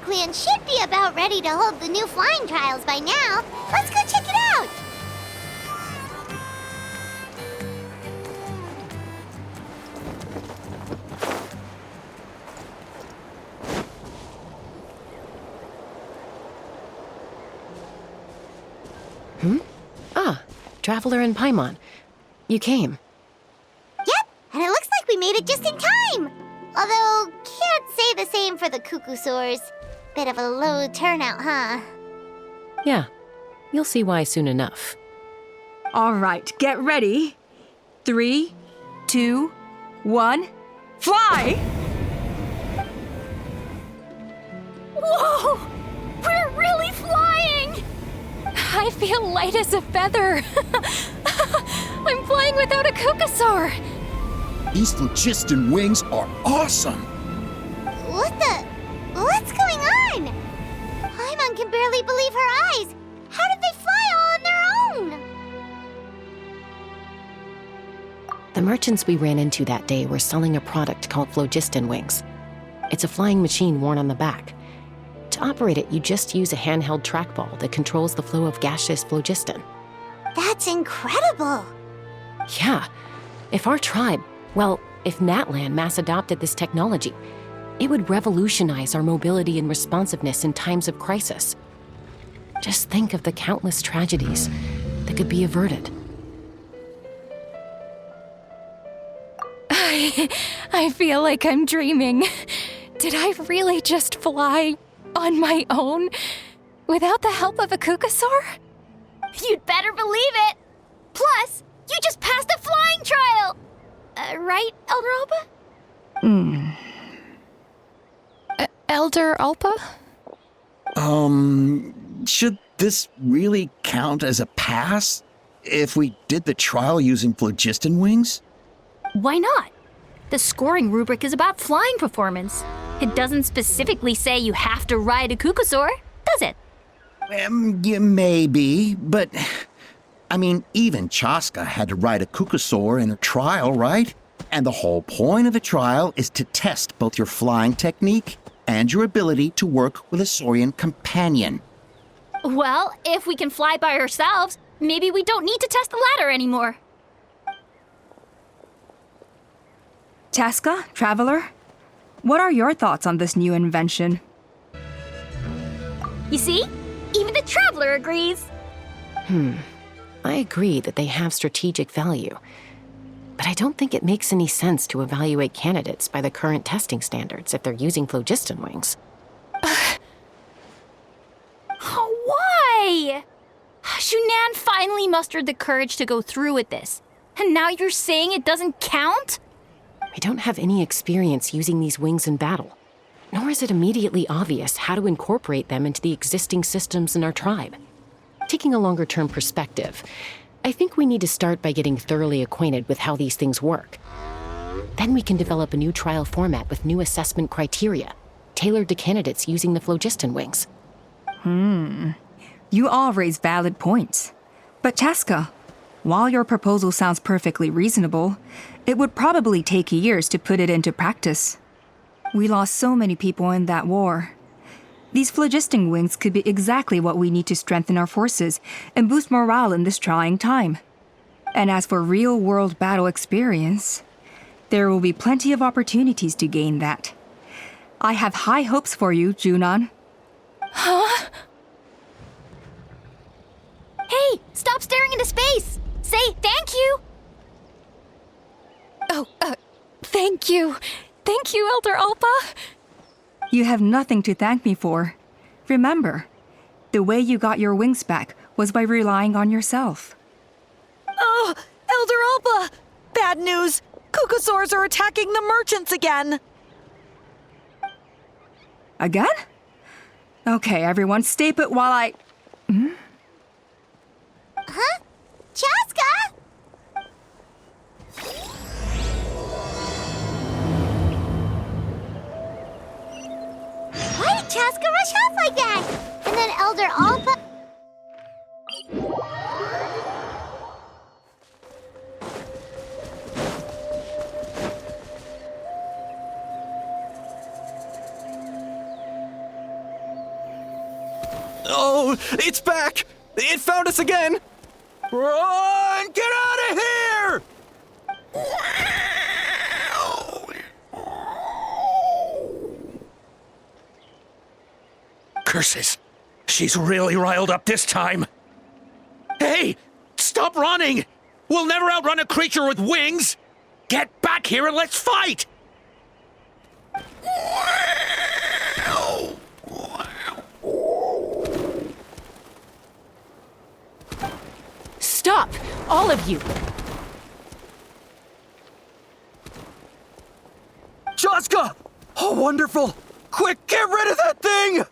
clan should be about ready to hold the new flying trials by now. Let's go check it out! Traveler and Paimon. You came. Yep, and it looks like we made it just in time! Although, can't say the same for the Cuckoosaurs. Bit of a low turnout, huh? Yeah, you'll see why soon enough. All right, get ready. 3, 2, 1, fly! Whoa! We're really flying! I feel light as a feather. I'm flying without a Cuckoosaur. These phlogiston wings are awesome! What's going on? Paimon can barely believe her eyes. How did they fly all on their own? The merchants we ran into that day were selling a product called phlogiston wings. It's a flying machine worn on the back. To operate it, you just use a handheld trackball that controls the flow of gaseous phlogiston. That's incredible! Yeah, if Natlan mass adopted this technology, it would revolutionize our mobility and responsiveness in times of crisis. Just think of the countless tragedies that could be averted. I feel like I'm dreaming. Did I really just fly on my own without the help of a Cuckoosaur? You'd better believe it! Plus, you just passed a flying trial! Right, Elder Alba? Elder Alpa? Should this really count as a pass? If we did the trial using phlogiston wings? Why not? The scoring rubric is about flying performance. It doesn't specifically say you have to ride a Cuckoosaur, does it? Yeah, maybe, but... I mean, even Chaska had to ride a Cuckoosaur in a trial, right? And the whole point of the trial is to test both your flying technique and your ability to work with a Saurian companion. Well, if we can fly by ourselves, maybe we don't need to test the ladder anymore. Chaska, Traveler, what are your thoughts on this new invention? You see? Even the Traveler agrees. I agree that they have strategic value, but I don't think it makes any sense to evaluate candidates by the current testing standards if they're using phlogiston wings. Why? Shunan finally mustered the courage to go through with this, and now you're saying it doesn't count? We don't have any experience using these wings in battle, nor is it immediately obvious how to incorporate them into the existing systems in our tribe. Taking a longer-term perspective, I think we need to start by getting thoroughly acquainted with how these things work. Then we can develop a new trial format with new assessment criteria, tailored to candidates using the phlogiston wings. You all raise valid points. But Chaska, while your proposal sounds perfectly reasonable, it would probably take years to put it into practice. We lost so many people in that war. These phlogiston wings could be exactly what we need to strengthen our forces and boost morale in this trying time. And as for real-world battle experience, there will be plenty of opportunities to gain that. I have high hopes for you, Junon. Huh? Hey, stop staring into space! Say thank you! Oh, thank you. Thank you, Elder Alpa. You have nothing to thank me for. Remember, the way you got your wings back was by relying on yourself. Oh, Elder Alpa! Bad news! Cuckoosaurs are attacking the merchants again! Again? Okay, everyone, stay put while I... Huh? Chaska? Why did Chaska rush off like that? And then Elder Alpa... no! It's back! It found us again! Run! Get out of here! Curses! She's really riled up this time. Hey! Stop running! We'll never outrun a creature with wings! Get back here and let's fight! Stop! All of you! Chaska! Oh, wonderful! Quick, get rid of that thing!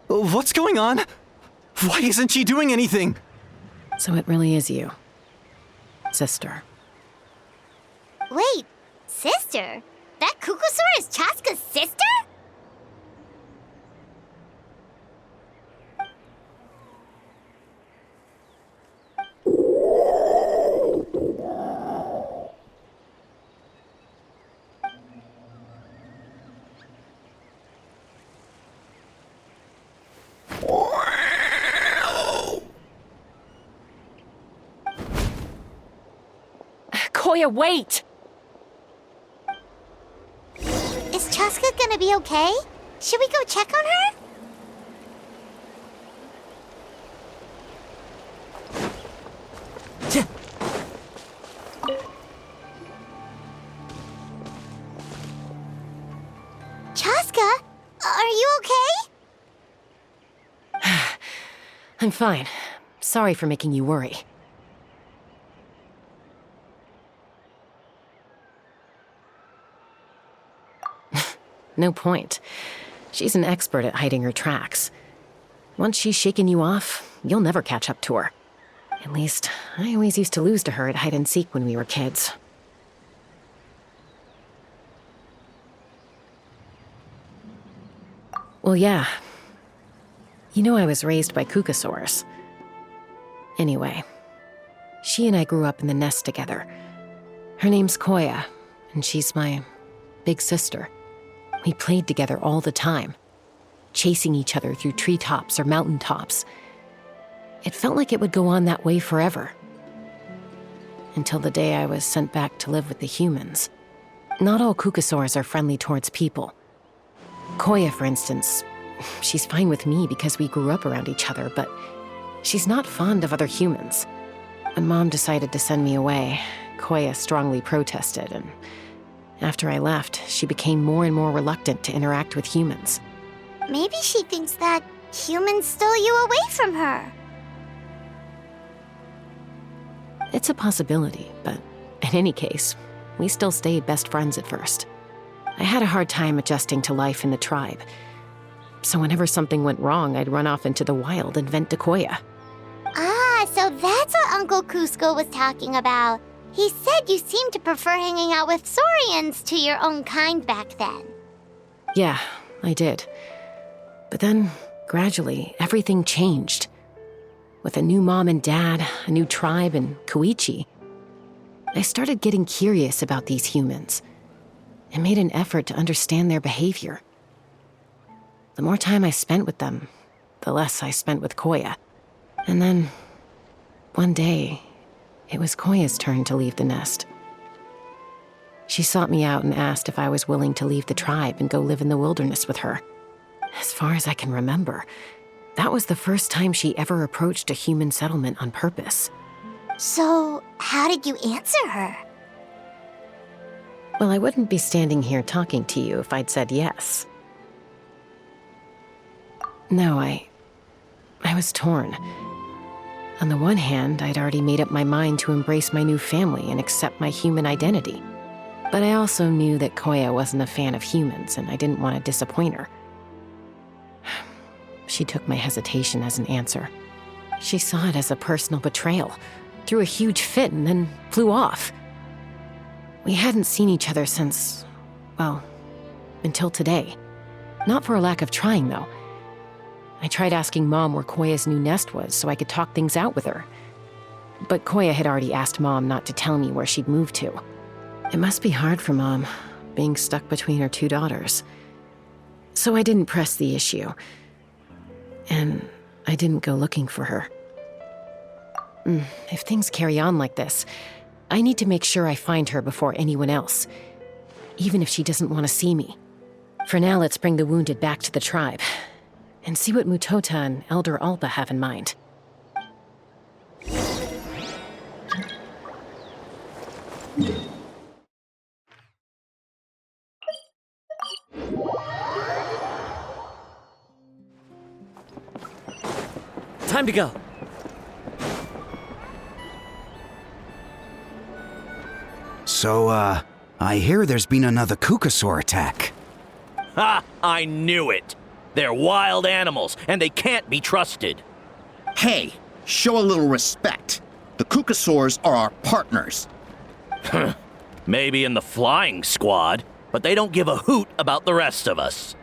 What's going on? Why isn't she doing anything? So it really is you, sister. Wait, sister? That Kukusaur is Chaska's sister? Koya, wait! Is Chaska gonna be okay? Should we go check on her? Chaska, are you okay? I'm fine. Sorry for making you worry. No point. She's an expert at hiding her tracks. Once she's shaken you off, you'll never catch up to her. At least, I always used to lose to her at hide-and-seek when we were kids. Well, yeah. You know I was raised by Kukusaurs. Anyway, she and I grew up in the nest together. Her name's Koya, and she's my big sister. We played together all the time, chasing each other through treetops or mountaintops. It felt like it would go on that way forever. Until the day I was sent back to live with the humans. Not all Kukusaurs are friendly towards people. Koya, for instance, she's fine with me because we grew up around each other, but she's not fond of other humans. When Mom decided to send me away, Koya strongly protested, and after I left, she became more and more reluctant to interact with humans. Maybe she thinks that humans stole you away from her. It's a possibility, but in any case, we still stayed best friends at first. I had a hard time adjusting to life in the tribe. So whenever something went wrong, I'd run off into the wild and vent to Koya. Ah, so that's what Uncle Cusco was talking about. He said you seemed to prefer hanging out with Saurians to your own kind back then. Yeah, I did. But then, gradually, everything changed. With a new mom and dad, a new tribe, and Koichi, I started getting curious about these humans and made an effort to understand their behavior. The more time I spent with them, the less I spent with Koya. And then, one day, it was Koya's turn to leave the nest. She sought me out and asked if I was willing to leave the tribe and go live in the wilderness with her. As far as I can remember, that was the first time she ever approached a human settlement on purpose. So, how did you answer her? Well, I wouldn't be standing here talking to you if I'd said yes. No, I was torn. On the one hand, I'd already made up my mind to embrace my new family and accept my human identity. But I also knew that Koya wasn't a fan of humans, and I didn't want to disappoint her. She took my hesitation as an answer. She saw it as a personal betrayal, threw a huge fit, and then flew off. We hadn't seen each other since, well, until today. Not for a lack of trying, though. I tried asking Mom where Koya's new nest was so I could talk things out with her. But Koya had already asked Mom not to tell me where she'd moved to. It must be hard for Mom, being stuck between her two daughters. So I didn't press the issue. And I didn't go looking for her. If things carry on like this, I need to make sure I find her before anyone else, even if she doesn't want to see me. For now, let's bring the wounded back to the tribe, and see what Mutota and Elder Alba have in mind. Time to go. So, I hear there's been another Kukasaur attack. Ha! I knew it! They're wild animals, and they can't be trusted. Hey, show a little respect. The Kukasaurs are our partners. Maybe in the flying squad, but they don't give a hoot about the rest of us.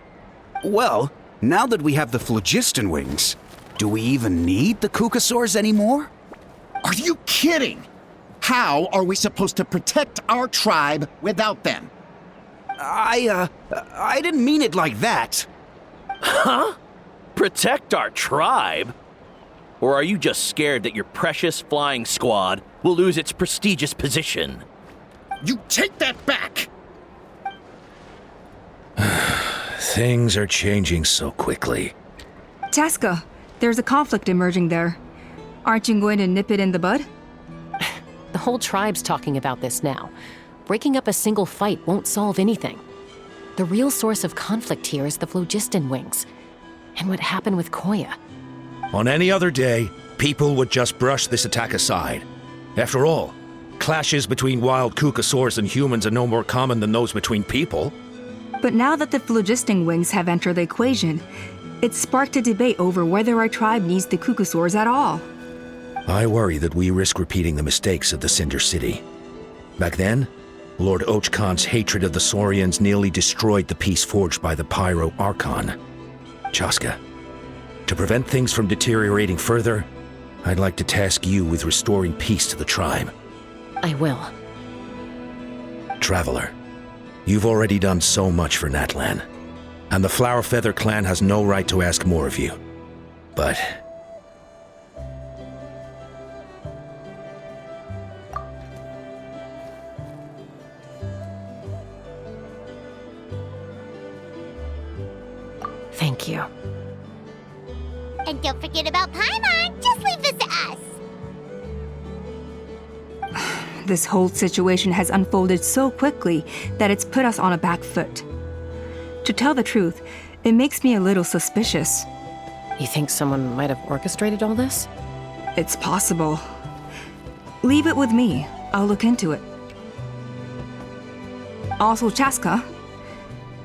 Well, now that we have the phlogiston wings, do we even need the Kukasaurs anymore? Are you kidding? How are we supposed to protect our tribe without them? I didn't mean it like that. Huh? Protect our tribe? Or are you just scared that your precious flying squad will lose its prestigious position? You take that back! Things are changing so quickly. Chaska, there's a conflict emerging there. Aren't you going to nip it in the bud? The whole tribe's talking about this now. Breaking up a single fight won't solve anything. The real source of conflict here is the phlogiston wings, and what happened with Koya. On any other day, people would just brush this attack aside. After all, clashes between wild Kukasaurs and humans are no more common than those between people. But now that the phlogiston wings have entered the equation, it's sparked a debate over whether our tribe needs the Kukasaurs at all. I worry that we risk repeating the mistakes of the Cinder City. Back then, Lord Ochkon's hatred of the Saurians nearly destroyed the peace forged by the Pyro Archon. Chaska, to prevent things from deteriorating further, I'd like to task you with restoring peace to the tribe. I will. Traveler, you've already done so much for Natlan, and the Flower Feather clan has no right to ask more of you. But thank you. And don't forget about Paimon. Just leave this to us. This whole situation has unfolded so quickly that it's put us on a back foot. To tell the truth, it makes me a little suspicious. You think someone might have orchestrated all this? It's possible. Leave it with me. I'll look into it. Also, Chaska,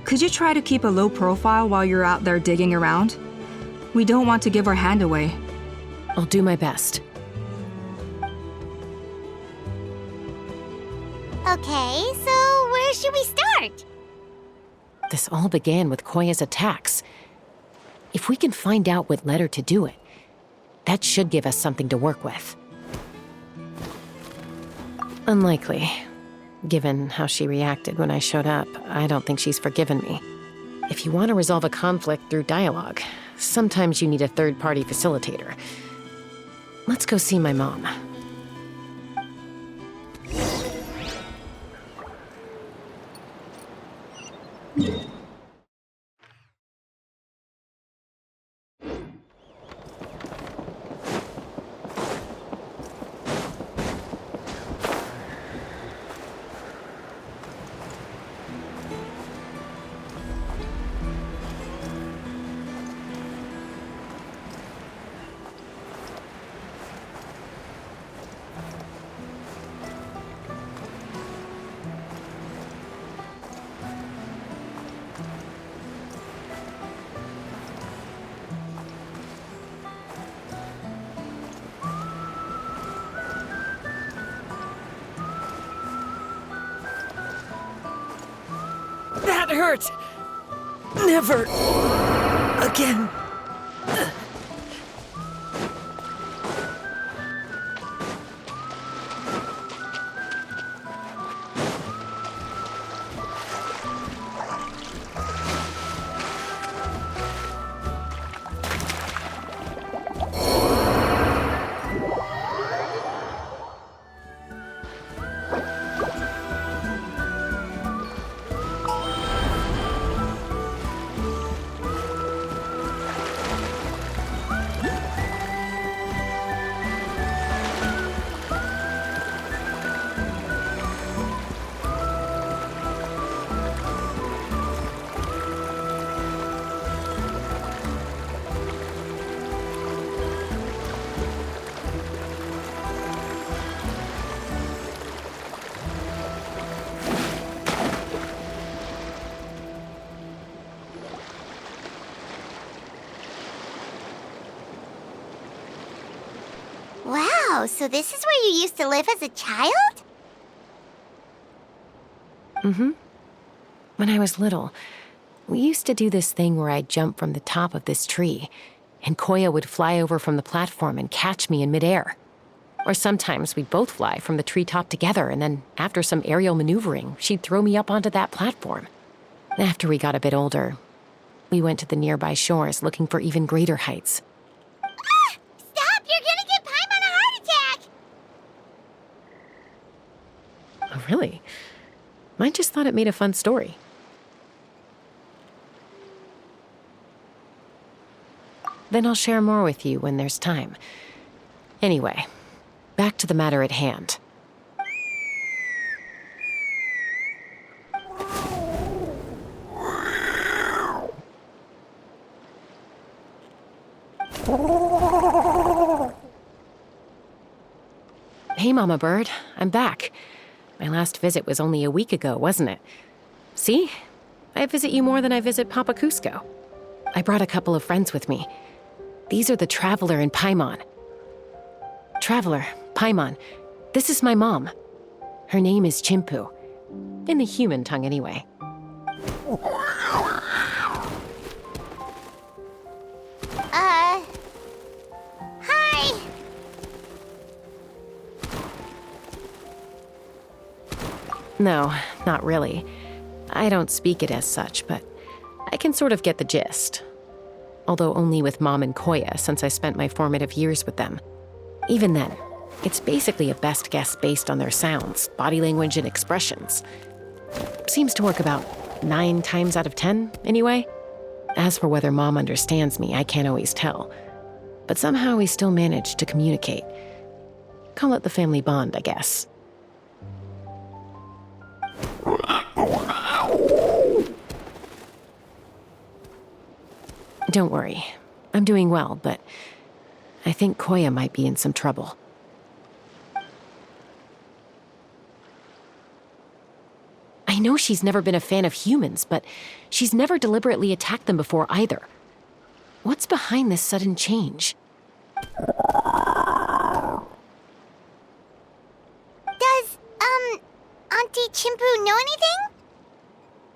could you try to keep a low profile while you're out there digging around? We don't want to give our hand away. I'll do my best. Okay, so where should we start? This all began with Koya's attacks. If we can find out what led her to do it, that should give us something to work with. Unlikely. Given how she reacted when I showed up, I don't think she's forgiven me. If you want to resolve a conflict through dialogue, sometimes you need a third-party facilitator. Let's go see my mom. That hurt! Never again. Wow, so this is where you used to live as a child? Mm-hmm. When I was little, we used to do this thing where I'd jump from the top of this tree, and Koya would fly over from the platform and catch me in midair. Or sometimes we'd both fly from the treetop together, and then after some aerial maneuvering, she'd throw me up onto that platform. After we got a bit older, we went to the nearby shores looking for even greater heights. Ah! Stop! You're gonna get Paimon a heart attack! Oh, really? I just thought it made a fun story. Then I'll share more with you when there's time. Anyway, back to the matter at hand. Hey, Mama Bird, I'm back. My last visit was only a week ago, wasn't it? See? I visit you more than I visit Papa Cusco. I brought a couple of friends with me. These are the Traveler and Paimon. Traveler, Paimon, this is my mom. Her name is Chimpu. In the human tongue, anyway. Hi! No, not really. I don't speak it as such, but I can sort of get the gist. Although only with Mom and Koya, since I spent my formative years with them. Even then, it's basically a best guess based on their sounds, body language, and expressions. Seems to work about 9 times out of 10, anyway. As for whether Mom understands me, I can't always tell. But somehow we still manage to communicate. Call it the family bond, I guess. Don't worry. I'm doing well, but I think Koya might be in some trouble. I know she's never been a fan of humans, but she's never deliberately attacked them before either. What's behind this sudden change? Does, Auntie Chimpu know anything?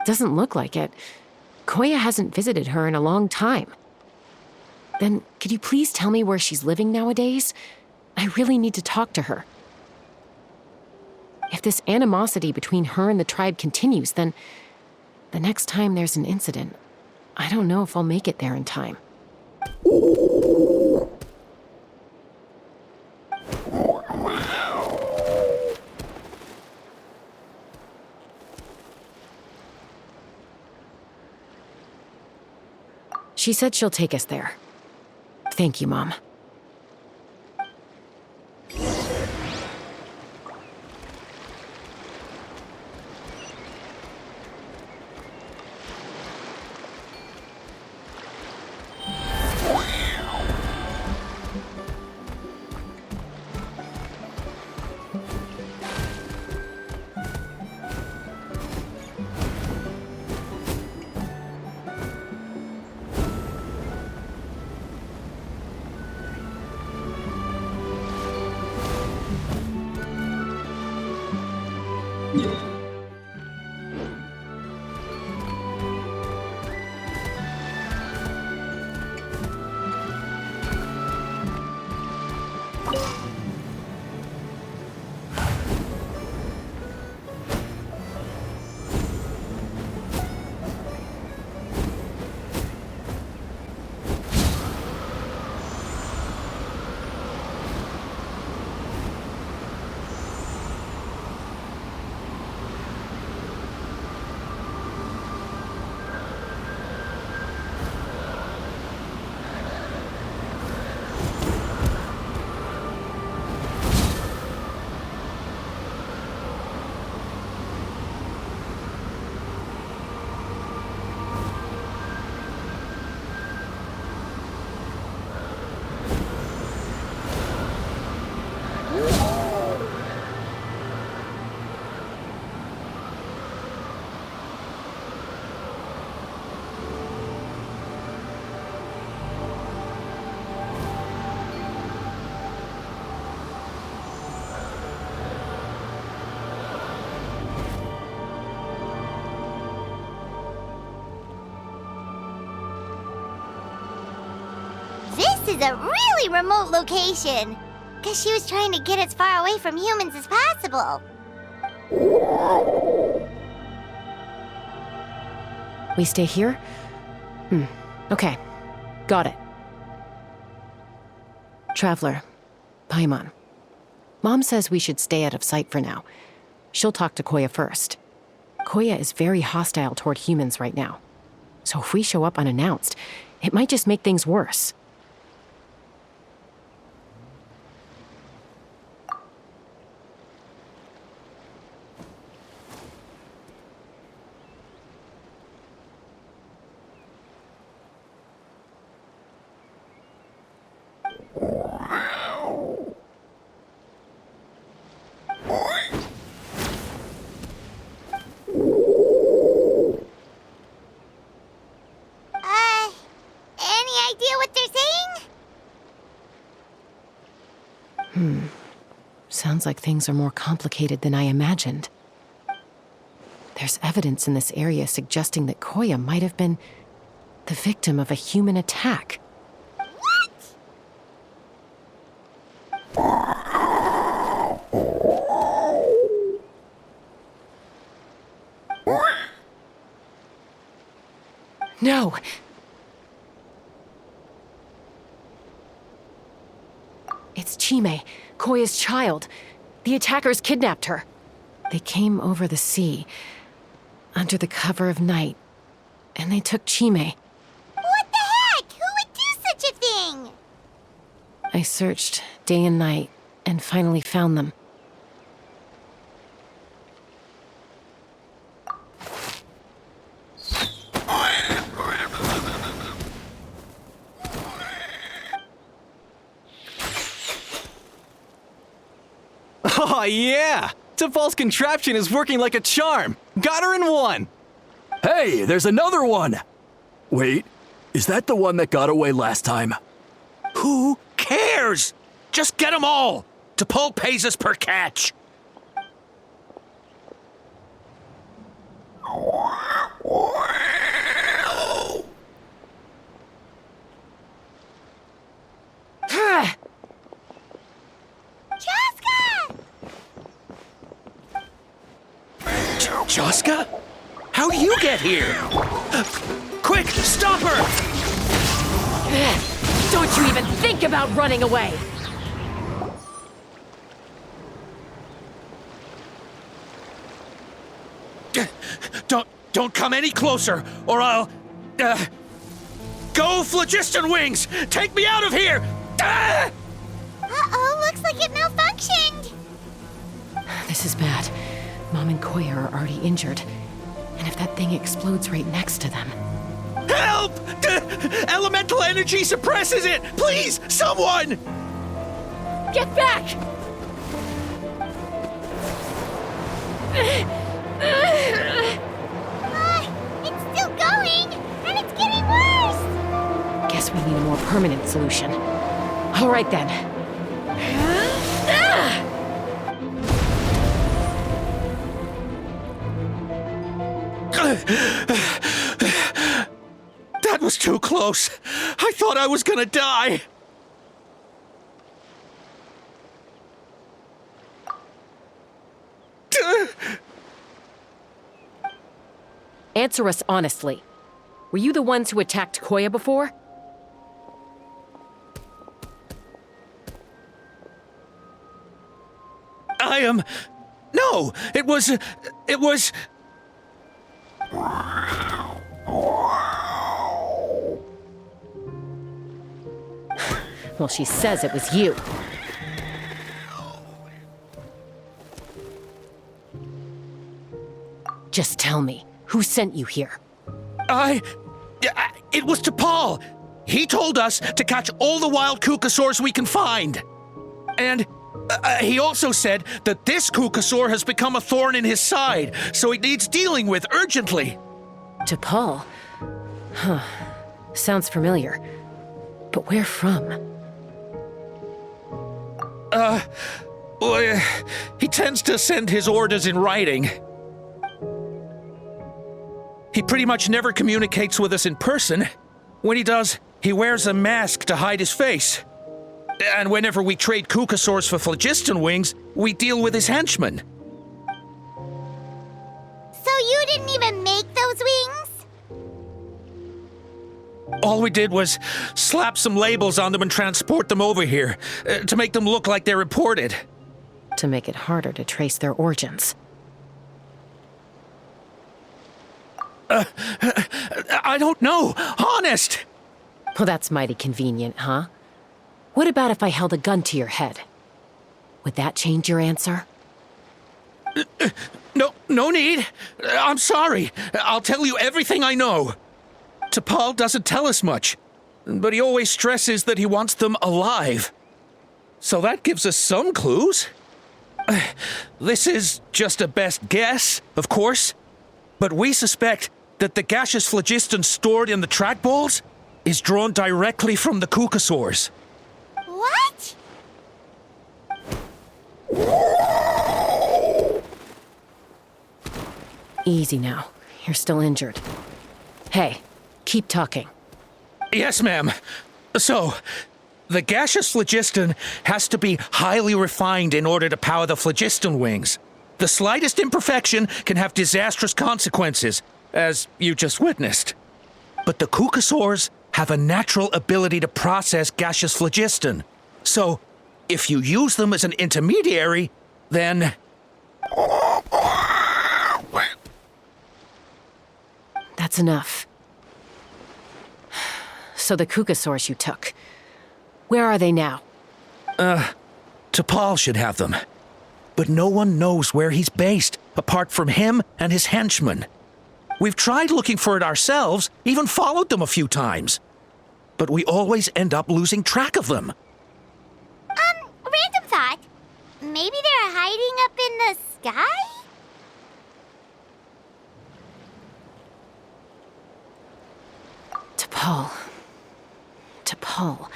Doesn't look like it. Koya hasn't visited her in a long time. Then, could you please tell me where she's living nowadays? I really need to talk to her. If this animosity between her and the tribe continues, then the next time there's an incident, I don't know if I'll make it there in time. She said she'll take us there. Thank you, Mom. this is a really remote location. Guess she was trying to get as far away from humans as possible. We stay here? Okay. Got it. Traveler, Paimon. Mom says we should stay out of sight for now. She'll talk to Koya first. Koya is very hostile toward humans right now. So if we show up unannounced, it might just make things worse. Sounds like things are more complicated than I imagined. There's evidence in this area suggesting that Koya might have been the victim of a human attack. No! It's Chime, Koya's child. The attackers kidnapped her. They came over the sea, under the cover of night, and they took Chime. What the heck? Who would do such a thing? I searched day and night, and finally found them. Oh, yeah! Tafal's contraption is working like a charm! Got her in one! Hey, there's another one! Wait, is that the one that got away last time? Who cares? Just get them all! Tafal pays us per catch! Joska? How do you get here? Quick, stop her! Don't you even think about running away! Don't come any closer, or I'll... Go, Phlogiston Wings! Take me out of here! Uh-oh, looks like it malfunctioned! This is bad. Mom and Koya are already injured. And if that thing explodes right next to them... Help! Elemental energy suppresses it! Please, someone! Get back! It's still going! And it's getting worse! Guess we need a more permanent solution. All right then. That was too close. I thought I was gonna die. Answer us honestly. Were you the ones who attacked Koya before? I am... No, it was... Well, she says it was you. Just tell me, who sent you here? It was Tafal. He told us to catch all the wild Kukasaurs we can find. And he also said that this Kukasaur has become a thorn in his side, so it needs dealing with urgently. Tafal? Huh. Sounds familiar. But where from? Well, he tends to send his orders in writing. He pretty much never communicates with us in person. When he does, He wears a mask to hide his face. And whenever we trade Kukasaurs for phlogiston wings, we deal with his henchmen. So you didn't even make those wings? All we did was slap some labels on them and transport them over here, to make them look like they're imported. To make it harder to trace their origins. I don't know, honest! Well, that's mighty convenient, huh? What about if I held a gun to your head? Would that change your answer? No need. I'm sorry. I'll tell you everything I know. T'Pol doesn't tell us much, but he always stresses that he wants them alive. So that gives us some clues. This is just a best guess, of course, but we suspect that the gaseous phlogiston stored in the trackballs is drawn directly from the Kukasaurs. What? Easy now. You're still injured. Hey, keep talking. Yes, ma'am. So, the gaseous phlogiston has to be highly refined in order to power the phlogiston wings. The slightest imperfection can have disastrous consequences, as you just witnessed. But the Kukasaurs have a natural ability to process gaseous phlogiston. So, if you use them as an intermediary, then... That's enough. So the Kukasaurs you took, where are they now? T'Pol should have them. But no one knows where he's based, apart from him and his henchmen. We've tried looking for it ourselves, even followed them a few times. But we always end up losing track of them. Random thought. Maybe they're hiding up in the sky? T'Pol.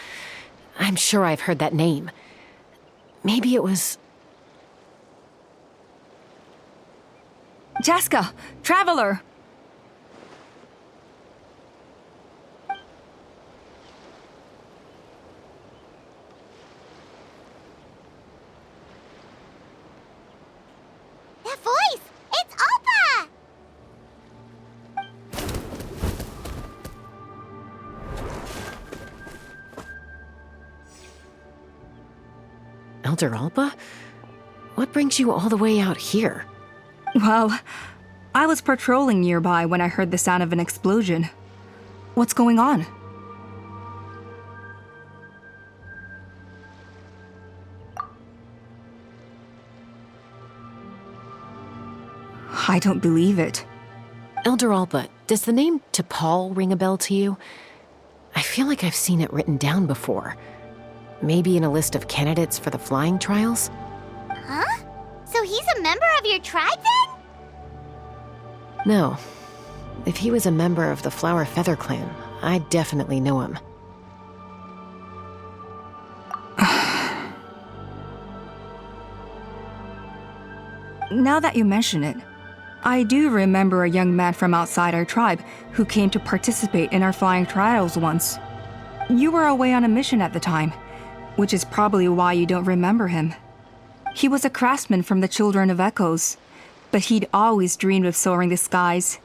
I'm sure I've heard that name. Maybe it was... Chaska! Traveler! That voice! It's Oppa! Elder Alba? What brings you all the way out here? Well, I was patrolling nearby when I heard the sound of an explosion. What's going on? I don't believe it. Elder Alba, does the name T'Pol ring a bell to you? I feel like I've seen it written down before. Maybe in a list of candidates for the flying trials? Huh? So he's a member of your tribe then? No. If he was a member of the Flower Feather clan, I'd definitely know him. Now that you mention it, I do remember a young man from outside our tribe who came to participate in our flying trials once. You were away on a mission at the time, which is probably why you don't remember him. He was a craftsman from the Children of Echoes, but he'd always dreamed of soaring the skies,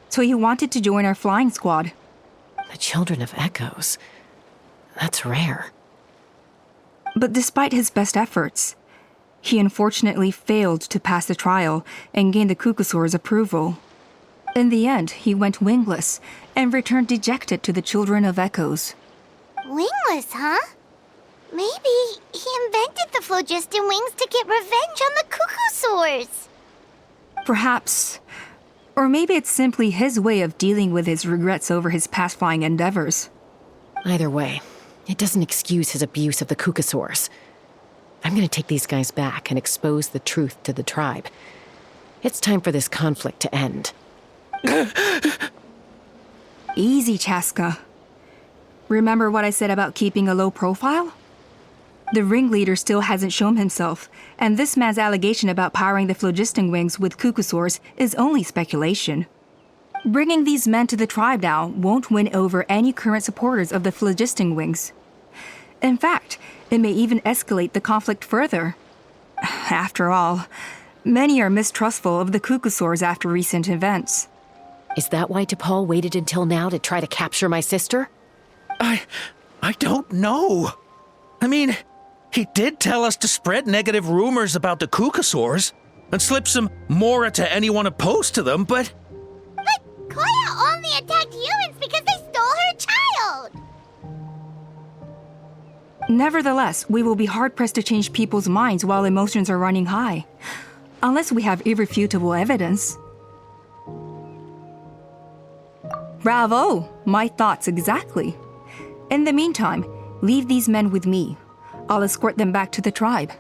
so he wanted to join our flying squad. The Children of Echoes? That's rare. But despite his best efforts, he unfortunately failed to pass the trial and gain the Kukasaur's approval. In the end, he went wingless and returned dejected to the Children of Echoes. Wingless, huh? Maybe he invented the phlogiston wings to get revenge on the Kukasaurs. Perhaps. Or maybe it's simply his way of dealing with his regrets over his past flying endeavors. Either way, it doesn't excuse his abuse of the Kukasaurs. I'm gonna take these guys back and expose the truth to the tribe. It's time for this conflict to end. Easy, Chaska. Remember what I said about keeping a low profile? The ringleader still hasn't shown himself, and this man's allegation about powering the phlogiston wings with Kukasaurs is only speculation. Bringing these men to the tribe now won't win over any current supporters of the phlogisting wings. In fact, it may even escalate the conflict further. After all, many are mistrustful of the Cuckoosaurs after recent events. Is that why T'Pol waited until now to try to capture my sister? I don't know. I mean, he did tell us to spread negative rumors about the Cuckoosaurs and slip some mora to anyone opposed to them, but... But Koya only attacked humans because they stole her child! Nevertheless, we will be hard-pressed to change people's minds while emotions are running high. Unless we have irrefutable evidence. Bravo! My thoughts exactly. In the meantime, leave these men with me. I'll escort them back to the tribe.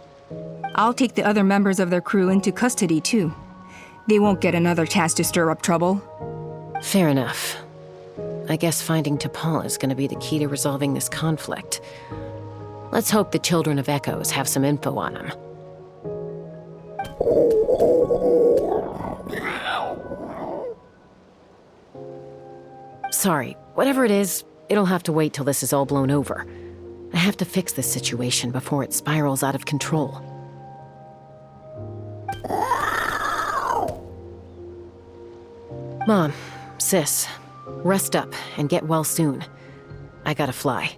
I'll take the other members of their crew into custody too. They won't get another chance to stir up trouble. Fair enough. I guess finding T'Pol is going to be the key to resolving this conflict. Let's hope the Children of Echoes have some info on him. Sorry, whatever it is, it'll have to wait till this is all blown over. I have to fix this situation before it spirals out of control. Mom, Sis, rest up and get well soon. I gotta fly.